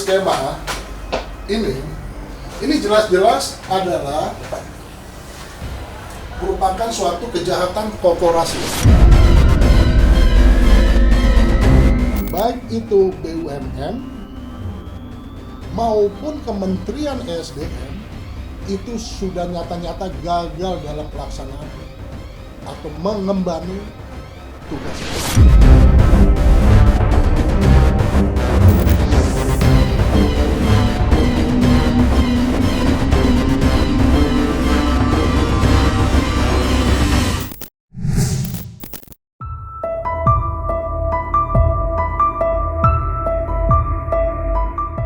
skema ini jelas-jelas adalah merupakan suatu kejahatan korporasi. Baik itu BUMN maupun Kementerian ESDM itu sudah nyata-nyata gagal dalam pelaksanaan atau mengemban tugas.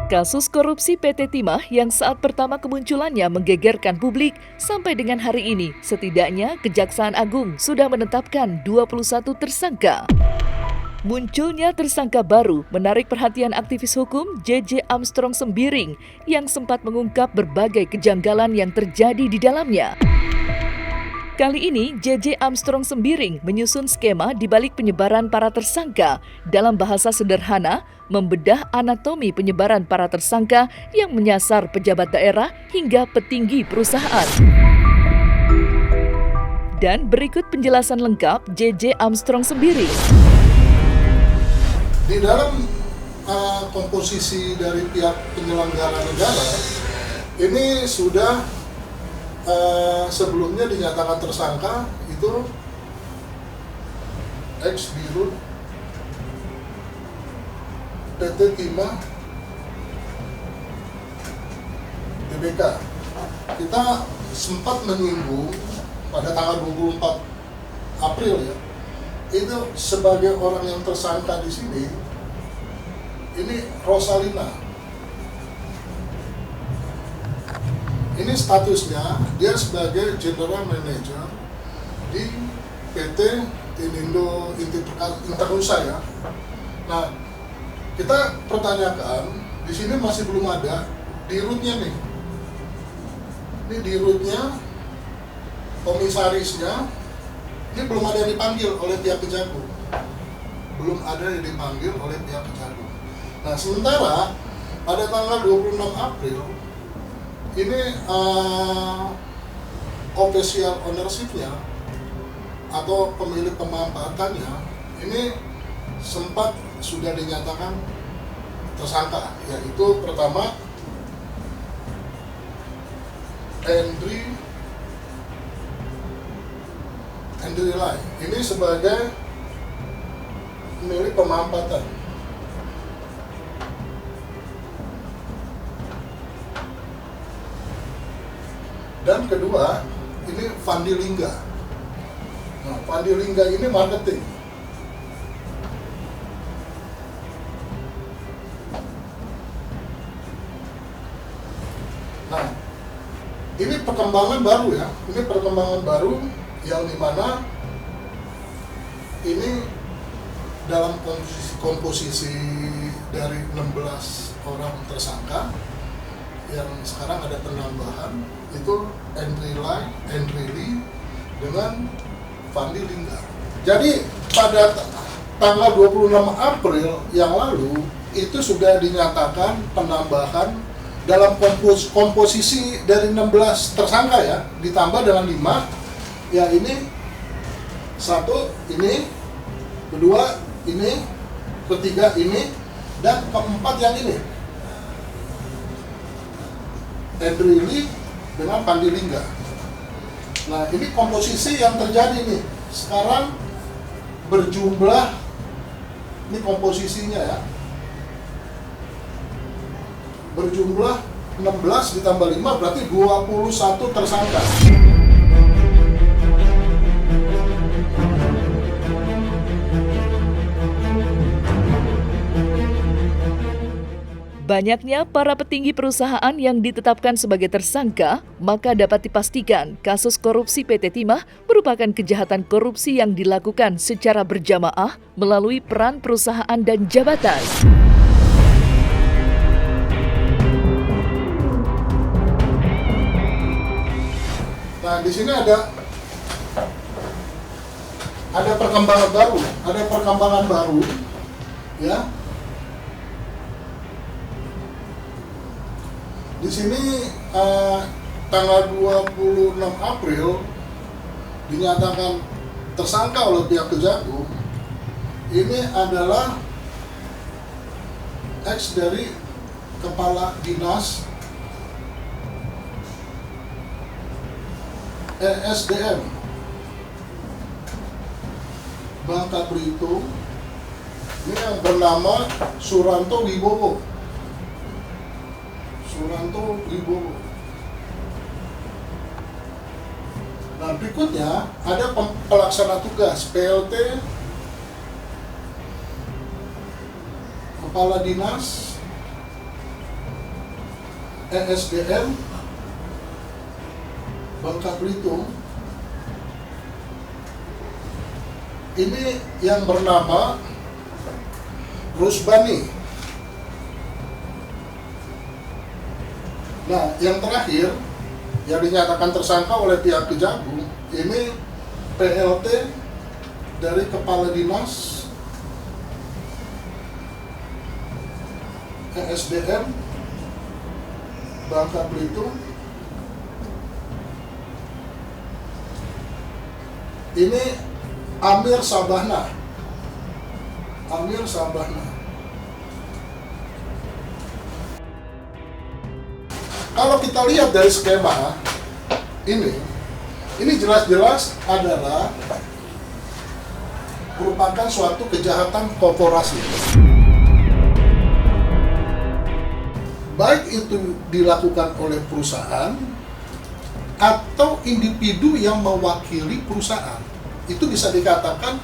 Kasus korupsi PT Timah yang saat pertama kemunculannya menggegerkan publik sampai dengan hari ini, setidaknya Kejaksaan Agung sudah menetapkan 21 tersangka. Munculnya tersangka baru menarik perhatian aktivis hukum JJ Armstrong Sembiring yang sempat mengungkap berbagai kejanggalan yang terjadi di dalamnya. Kali ini, JJ Armstrong Sembiring menyusun skema di balik penyebaran para tersangka. Dalam bahasa sederhana, membedah anatomi penyebaran para tersangka yang menyasar pejabat daerah hingga petinggi perusahaan. Dan berikut penjelasan lengkap JJ Armstrong Sembiring. Di dalam komposisi dari pihak penyelenggara negara, ini sudah sebelumnya dinyatakan tersangka itu ex-dirut PT Timah Tbk. Kita sempat menyinggung pada tanggal 24 April ya, itu sebagai orang yang tersangka di sini ini Rosalina. Ini statusnya dia sebagai General Manager di PT Tinindo Internusa ya. Nah, kita pertanyakan di sini masih belum ada dirutnya nih. Ini dirutnya, komisarisnya, ini belum ada yang dipanggil oleh pihak Kejagung. Belum ada yang dipanggil oleh pihak Kejagung. Nah, sementara pada tanggal 26 April ini official ownership-nya atau pemilik pemanfaatannya ini sempat sudah dinyatakan tersangka, yaitu pertama Andri Lai ini sebagai pemilik pemanfaatan. Dan kedua, ini Fandi Lingga. Nah, Fandi Lingga ini marketing. Nah, ini perkembangan baru ya. Ini perkembangan baru yang dimana ini dalam komposisi dari 16 orang tersangka yang sekarang ada penambahan itu Andri Lee dengan Fandi Lingga. Jadi pada tanggal 26 April yang lalu itu sudah dinyatakan penambahan dalam komposisi dari 16 tersangka ya, ditambah dengan 5 ya, ini satu, ini kedua, ini ketiga, ini dan keempat yang ini Andri Lee dengan Fandi Lingga. Nah, ini komposisi yang terjadi nih. Sekarang berjumlah, ini komposisinya ya, berjumlah 16 ditambah 5 berarti 21 tersangka. Banyaknya para petinggi perusahaan yang ditetapkan sebagai tersangka, maka dapat dipastikan kasus korupsi PT Timah merupakan kejahatan korupsi yang dilakukan secara berjamaah melalui peran perusahaan dan jabatan. Nah, di sini ada perkembangan baru, ya. Di sini tanggal 26 April dinyatakan tersangka oleh pihak Kejagung. Ini adalah ex dari Kepala Dinas ESDM Bangka Belitung. Ini yang bernama Suranto Wibowo. Nah, berikutnya ada pelaksana tugas PLT Kepala Dinas ESDM Bangka Belitung. Ini yang bernama Rusbani. Nah, yang terakhir yang dinyatakan tersangka oleh pihak Kejagung ini PLT dari Kepala Dinas ESDM Bangka Belitung. Ini Amir Sabahna. Kalau kita lihat dari skema ini jelas-jelas adalah merupakan suatu kejahatan korporasi. Baik itu dilakukan oleh perusahaan atau individu yang mewakili perusahaan, itu bisa dikatakan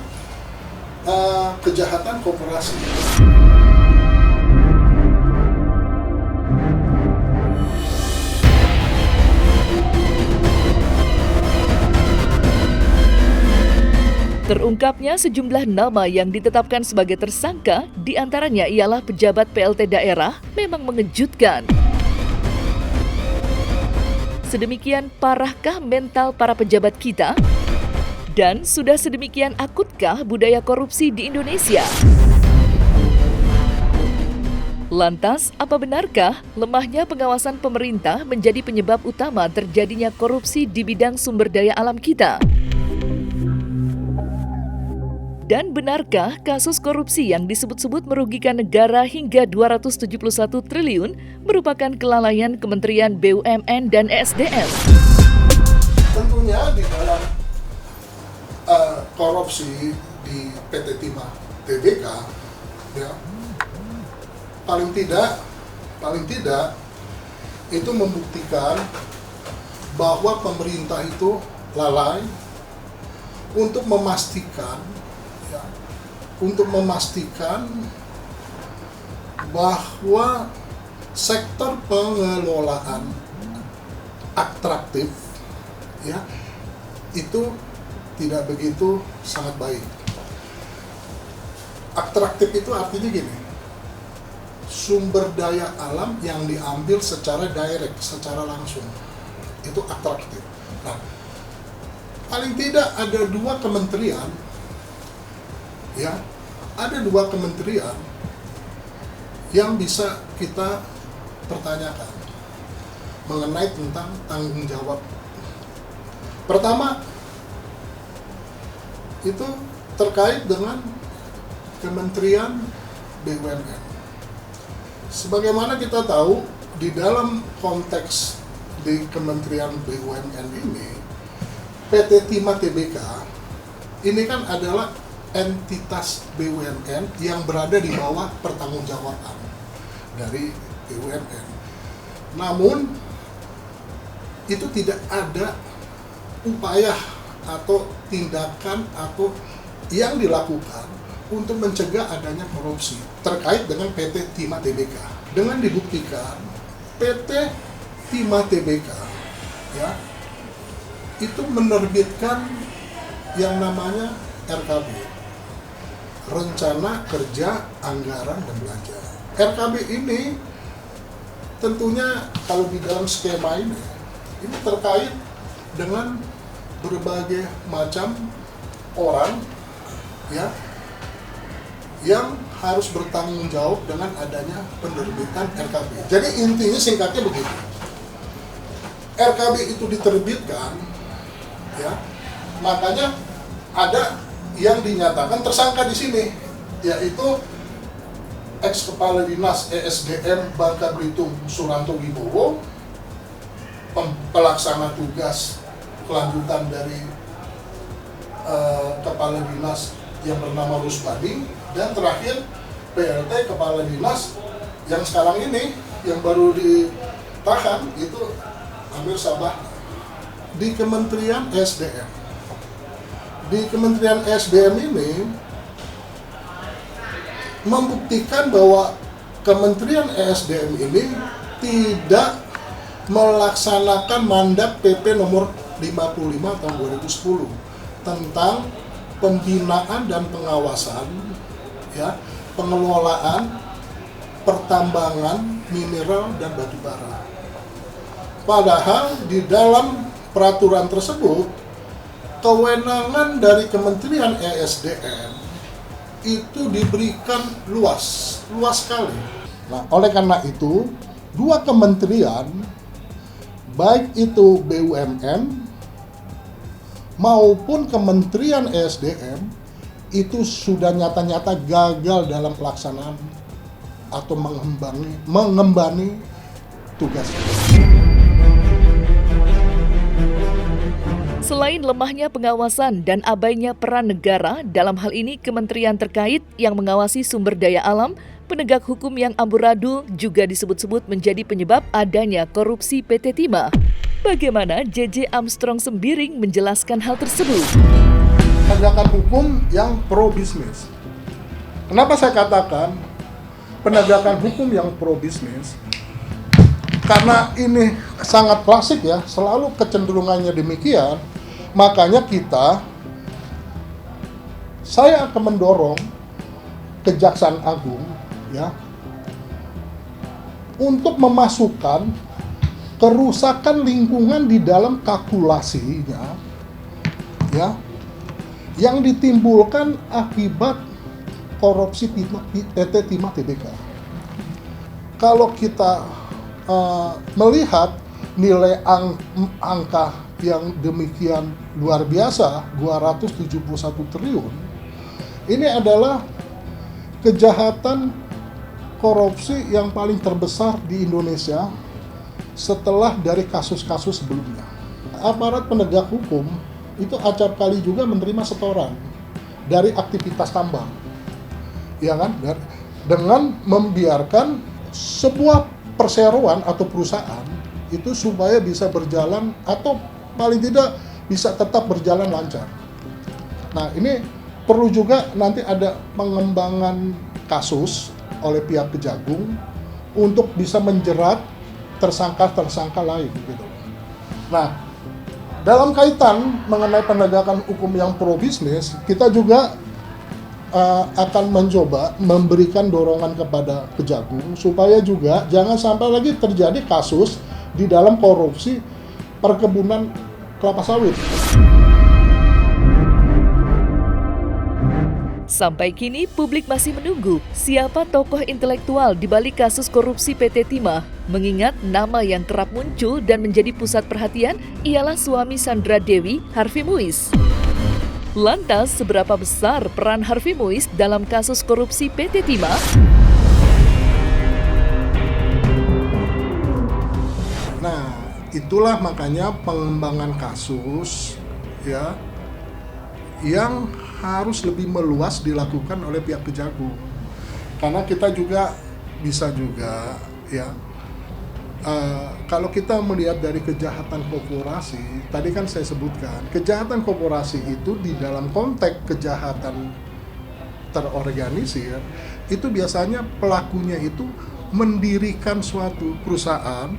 kejahatan korporasi. Terungkapnya sejumlah nama yang ditetapkan sebagai tersangka, diantaranya ialah pejabat PLT daerah, memang mengejutkan. Sedemikian parahkah mental para pejabat kita? Dan sudah sedemikian akutkah budaya korupsi di Indonesia? Lantas, apa benarkah lemahnya pengawasan pemerintah menjadi penyebab utama terjadinya korupsi di bidang sumber daya alam kita? Dan benarkah kasus korupsi yang disebut-sebut merugikan negara hingga 271 triliun merupakan kelalaian Kementerian BUMN dan ESDM? Tentunya di dalam korupsi di PT Timah Tbk, ya, paling tidak itu membuktikan bahwa pemerintah itu lalai untuk memastikan bahwa sektor pengelolaan atraktif, ya, itu tidak begitu sangat baik. Atraktif itu artinya gini, sumber daya alam yang diambil secara direct, secara langsung, itu atraktif. Nah, paling tidak ada dua kementerian yang bisa kita pertanyakan mengenai tentang tanggung jawab. Pertama, itu terkait dengan Kementerian BUMN. Sebagaimana kita tahu, di dalam konteks di Kementerian BUMN ini, PT Timah Tbk ini kan adalah entitas BUMN yang berada di bawah pertanggungjawaban dari BUMN. Namun itu tidak ada upaya atau tindakan atau yang dilakukan untuk mencegah adanya korupsi terkait dengan PT Timah Tbk. Dengan dibuktikan PT Timah Tbk, ya, itu menerbitkan yang namanya RKB, Rencana Kerja Anggaran dan Belanja. RKB ini tentunya kalau di dalam skema ini terkait dengan berbagai macam orang, ya, yang harus bertanggung jawab dengan adanya penerbitan RKB. Jadi intinya singkatnya begini, RKB itu diterbitkan, ya, makanya ada yang dinyatakan tersangka di sini, yaitu ex Kepala Dinas ESDM Bangka Belitung Suranto Wibowo, pelaksana tugas kelanjutan dari Kepala Dinas yang bernama Rusbadi, dan terakhir PLT Kepala Dinas yang sekarang ini yang baru ditahan itu Amir Sabah di Kementerian ESDM. Di Kementerian ESDM ini membuktikan bahwa Kementerian ESDM ini tidak melaksanakan mandat PP nomor 55 tahun 2010 tentang pembinaan dan pengawasan, ya, pengelolaan pertambangan mineral dan batu bara. Padahal di dalam peraturan tersebut kewenangan dari Kementerian ESDM itu diberikan luas sekali. Nah, oleh karena itu, dua kementerian, baik itu BUMN maupun Kementerian ESDM, itu sudah nyata-nyata gagal dalam pelaksanaan atau mengemban tugas. Selain lemahnya pengawasan dan abainya peran negara, dalam hal ini kementerian terkait yang mengawasi sumber daya alam, penegak hukum yang amburadul juga disebut-sebut menjadi penyebab adanya korupsi PT Timah. Bagaimana JJ Armstrong Sembiring menjelaskan hal tersebut? Penegakan hukum yang pro bisnis. Kenapa saya katakan penegakan hukum yang pro bisnis? Karena ini sangat klasik ya, selalu kecenderungannya demikian. Makanya saya akan mendorong Kejaksaan Agung, ya, untuk memasukkan kerusakan lingkungan di dalam kalkulasinya, ya, yang ditimbulkan akibat korupsi PT Timah Tbk. Kalau kita melihat nilai angka yang demikian luar biasa, 271 triliun, ini adalah kejahatan korupsi yang paling terbesar di Indonesia setelah dari kasus-kasus sebelumnya. Aparat penegak hukum itu acap kali juga menerima setoran dari aktivitas tambang, ya kan? Dengan membiarkan sebuah perseroan atau perusahaan itu supaya bisa berjalan atau paling tidak bisa tetap berjalan lancar. Nah, ini perlu juga nanti ada pengembangan kasus oleh pihak Kejagung untuk bisa menjerat tersangka-tersangka lain gitu. Nah, dalam kaitan mengenai penegakan hukum yang pro bisnis, kita juga akan mencoba memberikan dorongan kepada Kejagung supaya juga jangan sampai lagi terjadi kasus di dalam korupsi perkebunan kelapa sawit. Sampai kini publik masih menunggu siapa tokoh intelektual di balik kasus korupsi PT Timah, mengingat nama yang kerap muncul dan menjadi pusat perhatian ialah suami Sandra Dewi, Harvey Muiz. Lantas, seberapa besar peran Harvey Muiz dalam kasus korupsi PT Timah? Nah, itulah makanya pengembangan kasus, ya, yang harus lebih meluas dilakukan oleh pihak Kejagung. Karena kita juga bisa juga, ya, kalau kita melihat dari kejahatan korporasi, tadi kan saya sebutkan, kejahatan korporasi itu di dalam konteks kejahatan terorganisir, itu biasanya pelakunya itu mendirikan suatu perusahaan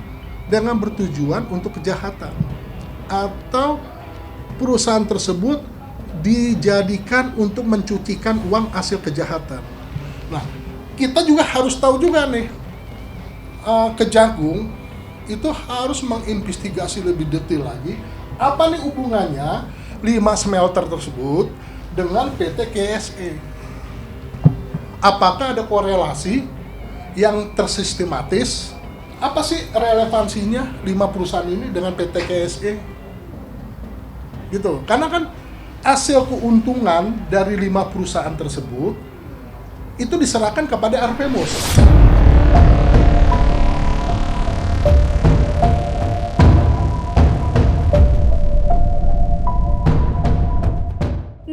dengan bertujuan untuk kejahatan, atau perusahaan tersebut dijadikan untuk mencucikan uang hasil kejahatan. Nah, kita juga harus tahu juga nih, Kejagung itu harus menginvestigasi lebih detail lagi apa nih hubungannya 5 smelter tersebut dengan PT KSE. Apakah ada korelasi yang tersistematis Apa sih relevansinya 5 perusahaan ini dengan PT KSE? Gitu. Karena kan hasil keuntungan dari 5 perusahaan tersebut itu diserahkan kepada Arvemos.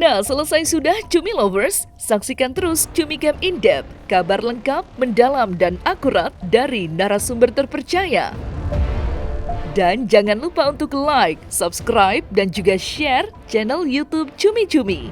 Nah, selesai sudah Cumi Lovers, saksikan terus Cumi Camp In-Depth, kabar lengkap, mendalam, dan akurat dari narasumber terpercaya. Dan jangan lupa untuk like, subscribe, dan juga share channel YouTube Cumi Cumi.